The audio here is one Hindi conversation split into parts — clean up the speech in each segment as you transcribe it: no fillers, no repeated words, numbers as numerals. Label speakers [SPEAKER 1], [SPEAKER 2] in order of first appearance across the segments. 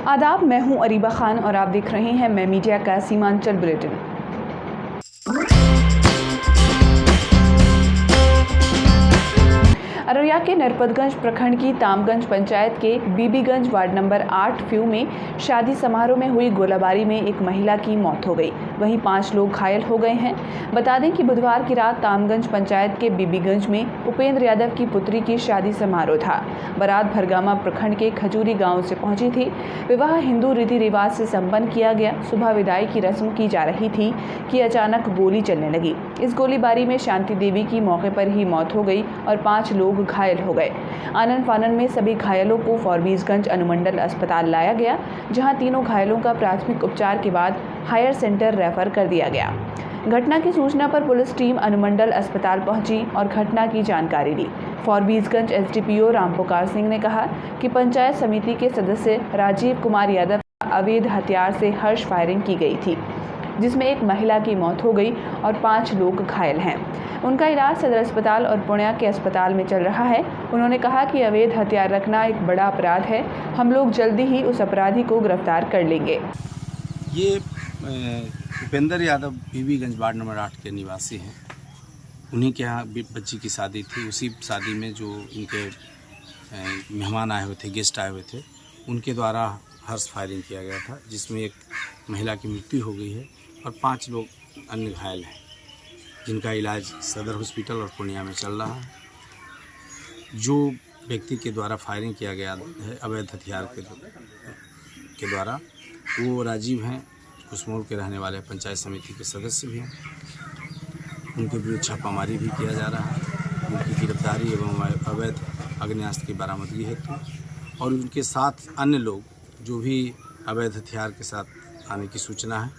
[SPEAKER 1] आदाब, मैं हूं अरीबा खान और आप देख रहे हैं मैं मीडिया का सीमांचल बुलेटिन। अररिया के नरपतगंज प्रखंड की तामगंज पंचायत के बीबीगंज वार्ड नंबर 8 फ्यू में शादी समारोह में हुई गोलाबारी में एक महिला की मौत हो गई, वहीं 5 लोग घायल हो गए हैं। बता दें कि बुधवार की रात तामगंज पंचायत के बीबीगंज में उपेंद्र यादव की पुत्री की शादी समारोह था। बारात भरगामा प्रखंड के खजूरी गांव से पहुंची थी। विवाह हिंदू रीति रिवाज से संपन्न किया गया। सुबह विदाई की रस्म की जा रही थी कि अचानक गोली चलने लगी। इस गोलीबारी में शांति देवी की मौके पर ही मौत हो गई और 5 लोग घायल हो गए। आनन फानन में सभी घायलों को फॉरबिसगंज अनुमंडल अस्पताल लाया गया, जहां तीनों घायलों का प्राथमिक उपचार के बाद हायर सेंटर रेफर कर दिया गया। घटना की सूचना पर पुलिस टीम अनुमंडल अस्पताल पहुंची और घटना की जानकारी ली। फॉरबिसगंज एसडीपीओ रामपुकार सिंह ने कहा कि पंचायत समिति के सदस्य राजीव कुमार यादव अवैध हथियार से हर्ष फायरिंग की गई थी, जिसमें एक महिला की मौत हो गई और 5 लोग घायल हैं। उनका इलाज सदर अस्पताल और पूर्णिया के अस्पताल में चल रहा है। उन्होंने कहा कि अवैध हथियार रखना एक बड़ा अपराध है। हम लोग जल्दी ही उस अपराधी को गिरफ्तार कर लेंगे।
[SPEAKER 2] ये उपेंद्र यादव बीबीगंज वार्ड नंबर 8 के निवासी हैं। उन्हीं के यहाँ बच्ची की शादी थी। उसी शादी में जो इनके मेहमान आए हुए थे, गेस्ट आए हुए थे, उनके द्वारा हर्ष फायरिंग किया गया था, जिसमें एक महिला की मृत्यु हो गई है और 5 लोग अन्य घायल हैं, जिनका इलाज सदर हॉस्पिटल और पूर्णिया में चल रहा है। जो व्यक्ति के द्वारा फायरिंग किया गया है अवैध हथियार के द्वारा, वो राजीव हैं, कुसमोल के रहने वाले पंचायत समिति के सदस्य भी हैं। उनके विरुद्ध छापामारी भी किया जा रहा है। उनकी गिरफ्तारी एवं अवैध आग्नेयास्त्र की बरामदगी हेतु और उनके साथ अन्य लोग जो भी अवैध हथियार के साथ आने की सूचना है,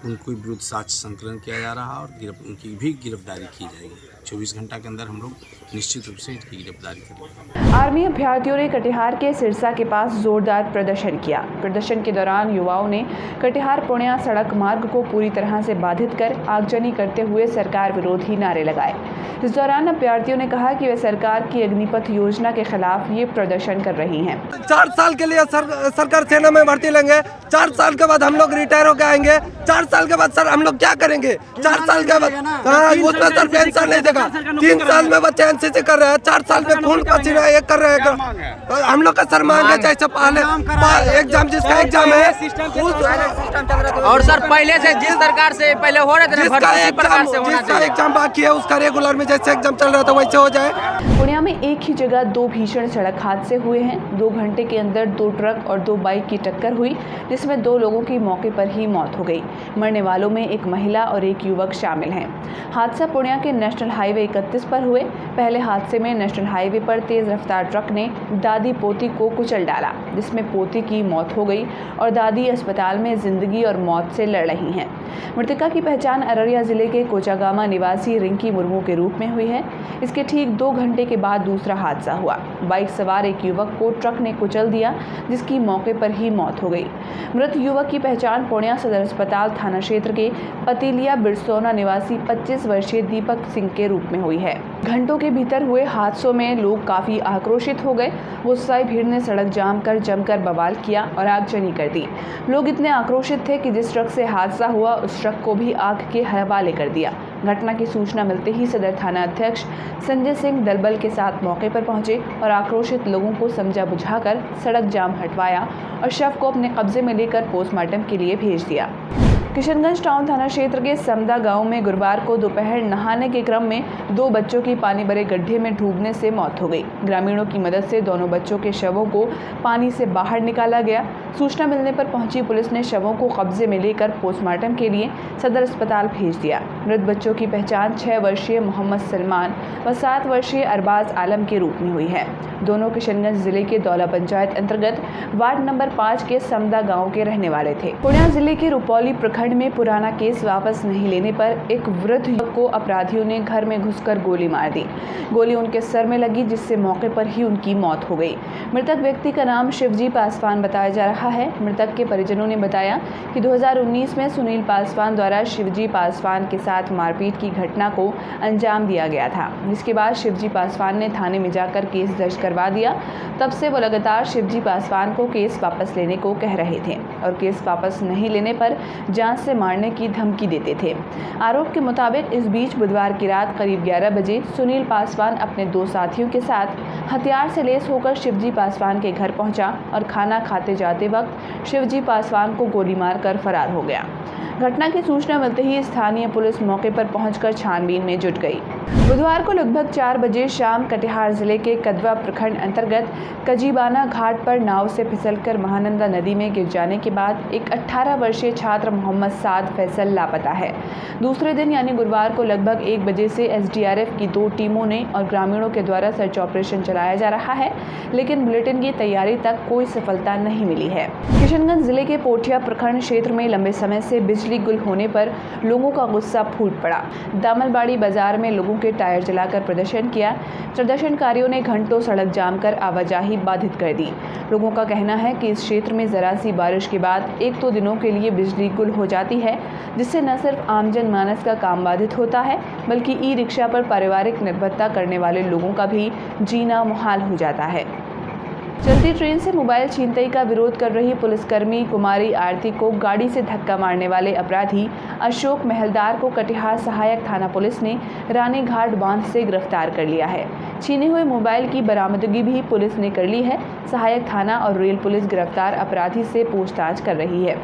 [SPEAKER 2] उनको विरुद्ध साक्ष्य संकलन किया जा रहा है और उनकी भी गिरफ्तारी की जाएगी। 24 घंटा के अंदर हम लोग निश्चित रूप से इनकी गिरफ्तारी करेंगे।
[SPEAKER 1] आर्मी अभ्यर्थियों ने कटिहार के सिरसा के पास जोरदार प्रदर्शन किया। प्रदर्शन के दौरान युवाओं ने कटिहार पूर्णिया सड़क मार्ग को पूरी तरह से बाधित कर आगजनी करते हुए सरकार विरोधी नारे लगाए। इस दौरान अभ्यर्थियों ने कहा कि वे सरकार की अग्निपथ योजना के खिलाफ ये प्रदर्शन कर रही हैं।
[SPEAKER 3] 4 साल के लिए सरकार सेना में भर्ती लेंगे, 4 साल के बाद हम लोग रिटायर होकर आएंगे। 4 साल के बाद सर हम लोग क्या करेंगे? 4 साल के बाद उसमें सर पेंशन नहीं देगा। 3 साल में बच्चे एनसीसी कर रहे हैं, 4 साल में खून पसीना एक कर रहे हैं। हम लोग का सर मांगे जैसे पहले एग्जाम, जिसका एग्जाम है
[SPEAKER 4] और सर पहले से जिस सरकार से पहले हो रहे थे,
[SPEAKER 3] जिसका एग्जाम बाकी है उसका रेगुलर में जैसे एग्जाम चल रहा था वैसे हो जाए।
[SPEAKER 1] पूर्णिया में एक ही जगह 2 भीषण सड़क हादसे हुए हैं। 2 घंटे के अंदर 2 ट्रक और 2 बाइक की टक्कर हुई, जिसमें 2 लोगों की मौके पर ही मौत हो गई। मरने वालों में एक महिला और एक युवक शामिल हैं। हादसा पूर्णिया के नेशनल हाईवे 31 पर हुए। पहले हादसे में नेशनल हाईवे पर तेज रफ्तार ट्रक ने दादी पोती को कुचल डाला, जिसमें पोती की मौत हो गई और दादी अस्पताल में जिंदगी और मौत से लड़ रही हैं। मृतका की पहचान अररिया जिले के कोचागामा निवासी रिंकी मुर्मू के रूप में हुई है। इसके ठीक 2 घंटे के बाद दूसरा हादसा हुआ। बाइक सवार एक युवक को ट्रक ने कुचल दिया, जिसकी मौके पर ही मौत हो गई। मृत युवक की पहचान पूर्णिया सदर अस्पताल थाना क्षेत्र के पतीलिया बिरसोना निवासी 25 वर्षीय दीपक सिंह के रूप में हुई है। घंटों के भीतर हुए हादसों में लोग काफी आक्रोशित हो गए। गुस्साई भीड़ ने सड़क जाम कर जमकर बवाल किया और आगजनी कर दी। लोग इतने आक्रोशित थे कि जिस ट्रक से हादसा हुआ उस ट्रक को भी आग के हवाले कर दिया। घटना की सूचना मिलते ही सदर थाना अध्यक्ष संजय सिंह दलबल के साथ मौके पर पहुंचे और आक्रोशित लोगों को समझा बुझाकर सड़क जाम हटवाया और शव को अपने कब्जे में लेकर पोस्टमार्टम के लिए भेज दिया। किशनगंज टाउन थाना क्षेत्र के समदा गांव में गुरुवार को दोपहर नहाने के क्रम में 2 बच्चों की पानी भरे गड्ढे में डूबने से मौत हो गई। ग्रामीणों की मदद से दोनों बच्चों के शवों को पानी से बाहर निकाला गया। सूचना मिलने पर पहुंची पुलिस ने शवों को कब्जे में लेकर पोस्टमार्टम के लिए सदर अस्पताल भेज दिया। मृत बच्चों की पहचान 6 वर्षीय मोहम्मद सलमान व 7 वर्षीय अरबाज आलम के रूप में हुई है। दोनों किशनगंज जिले के दौला पंचायत अंतर्गत वार्ड नंबर 5 के समदा गाँव के रहने वाले थे। पूर्णिया जिले के रुपौली प्रखंड प्रखंड में पुराना केस वापस नहीं लेने पर एक वृद्ध युवक को अपराधियों ने घर में घुसकर गोली मार दी। गोली उनके सर में लगी, जिससे मौके पर ही उनकी मौत हो गई। मृतक व्यक्ति का नाम शिवजी पासवान बताया जा रहा है। मृतक के परिजनों ने बताया कि 2019 में सुनील पासवान द्वारा शिवजी पासवान के साथ मारपीट की घटना को अंजाम दिया गया था, जिसके बाद शिवजी पासवान ने थाने में जाकर केस दर्ज करवा दिया। तब से वो लगातार शिवजी पासवान को केस वापस लेने को कह रहे थे और केस वापस नहीं लेने पर जान से मारने की धमकी देते थे। आरोप के मुताबिक इस बीच बुधवार की रात करीब 11 बजे सुनील पासवान अपने 2 साथियों के साथ हथियार से लैस होकर शिवजी पासवान के घर पहुंचा और खाना खाते जाते वक्त शिवजी पासवान को गोली मारकर फरार हो गया। घटना की सूचना मिलते ही स्थानीय पुलिस मौके पर पहुंचकर छानबीन में जुट गई। बुधवार को लगभग 4 बजे शाम कटिहार जिले के कदवा प्रखंड अंतर्गत कजीबाना घाट पर नाव से फिसलकर महानंदा नदी में गिर जाने के बाद एक 18 वर्षीय छात्र मोहम्मद साद फैसल लापता है। दूसरे दिन यानी गुरुवार को लगभग 1 बजे से एसडीआरएफ की 2 टीमों ने और ग्रामीणों के द्वारा सर्च ऑपरेशन चलाया जा रहा है, लेकिन बुलेटिन की तैयारी तक कोई सफलता नहीं मिली है। किशनगंज जिले के पोठिया प्रखंड क्षेत्र में लंबे समय से बिजली गुल होने पर लोगों का गुस्सा फूट पड़ा। दामलबाड़ी बाजार में लोगों के टायर जलाकर प्रदर्शन किया। प्रदर्शनकारियों ने घंटों सड़क जाम कर आवाजाही बाधित कर दी। लोगों का कहना है कि इस क्षेत्र में जरा सी बारिश के बाद 1-2 दिनों के लिए बिजली गुल हो जाती है, जिससे न सिर्फ आम जनमानस का काम बाधित होता है, बल्कि ई रिक्शा पर पारिवारिक निर्भरता करने वाले लोगों का भी जीना मुहाल हो जाता है। चलती ट्रेन से मोबाइल छीनतई का विरोध कर रही पुलिसकर्मी कुमारी आरती को गाड़ी से धक्का मारने वाले अपराधी अशोक महलदार को कटिहार सहायक थाना पुलिस ने रानी घाट बांध से गिरफ्तार कर लिया है। छीने हुए मोबाइल की बरामदगी भी पुलिस ने कर ली है। सहायक थाना और रेल पुलिस गिरफ्तार अपराधी से पूछताछ कर रही है।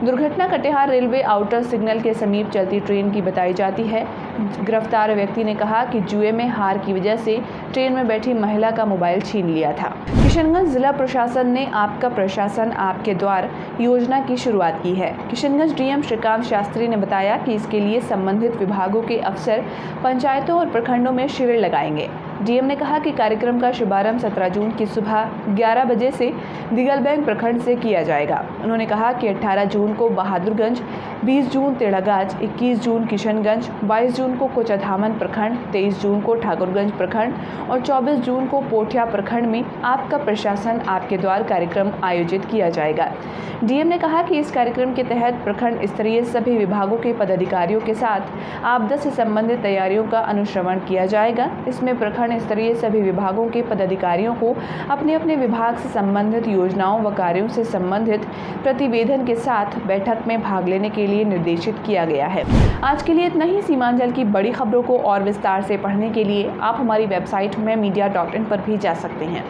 [SPEAKER 1] दुर्घटना कटिहार रेलवे आउटर सिग्नल के समीप चलती ट्रेन की बताई जाती है। गिरफ्तार व्यक्ति ने कहा कि जुए में हार की वजह से ट्रेन में बैठी महिला का मोबाइल छीन लिया था। किशनगंज जिला प्रशासन ने आपका प्रशासन आपके द्वार योजना की शुरुआत की है। किशनगंज डीएम श्रीकांत शास्त्री ने बताया कि इसके लिए संबंधित विभागों के अफसर पंचायतों और प्रखंडों में शिविर लगाएंगे। डीएम ने कहा कि कार्यक्रम का शुभारंभ 17 जून की सुबह 11 बजे से दिगलबैंक प्रखंड से किया जाएगा। उन्होंने कहा कि 18 जून को बहादुरगंज, 20 जून तेड़ागाज, 21 जून किशनगंज, 22 जून को कोचाधामन प्रखंड, 23 जून को ठाकुरगंज प्रखंड और 24 जून को पोठिया प्रखंड में आपका प्रशासन आपके द्वार कार्यक्रम आयोजित किया जाएगा। डीएम ने कहा कि इस कार्यक्रम के तहत प्रखंड स्तरीय सभी विभागों के पदाधिकारियों के साथ आपदा से संबंधित तैयारियों का अनुश्रवण किया जाएगा। इसमें प्रखंड स्तरीय सभी विभागों के पदाधिकारियों को अपने अपने विभाग से संबंधित योजनाओं व कार्यों से संबंधित प्रतिवेदन के साथ बैठक में भाग लेने के लिए निर्देशित किया गया है। आज के लिए इतना ही। सीमांचल की बड़ी खबरों को और विस्तार से पढ़ने के लिए आप हमारी वेबसाइट memedia.in पर भी जा सकते हैं।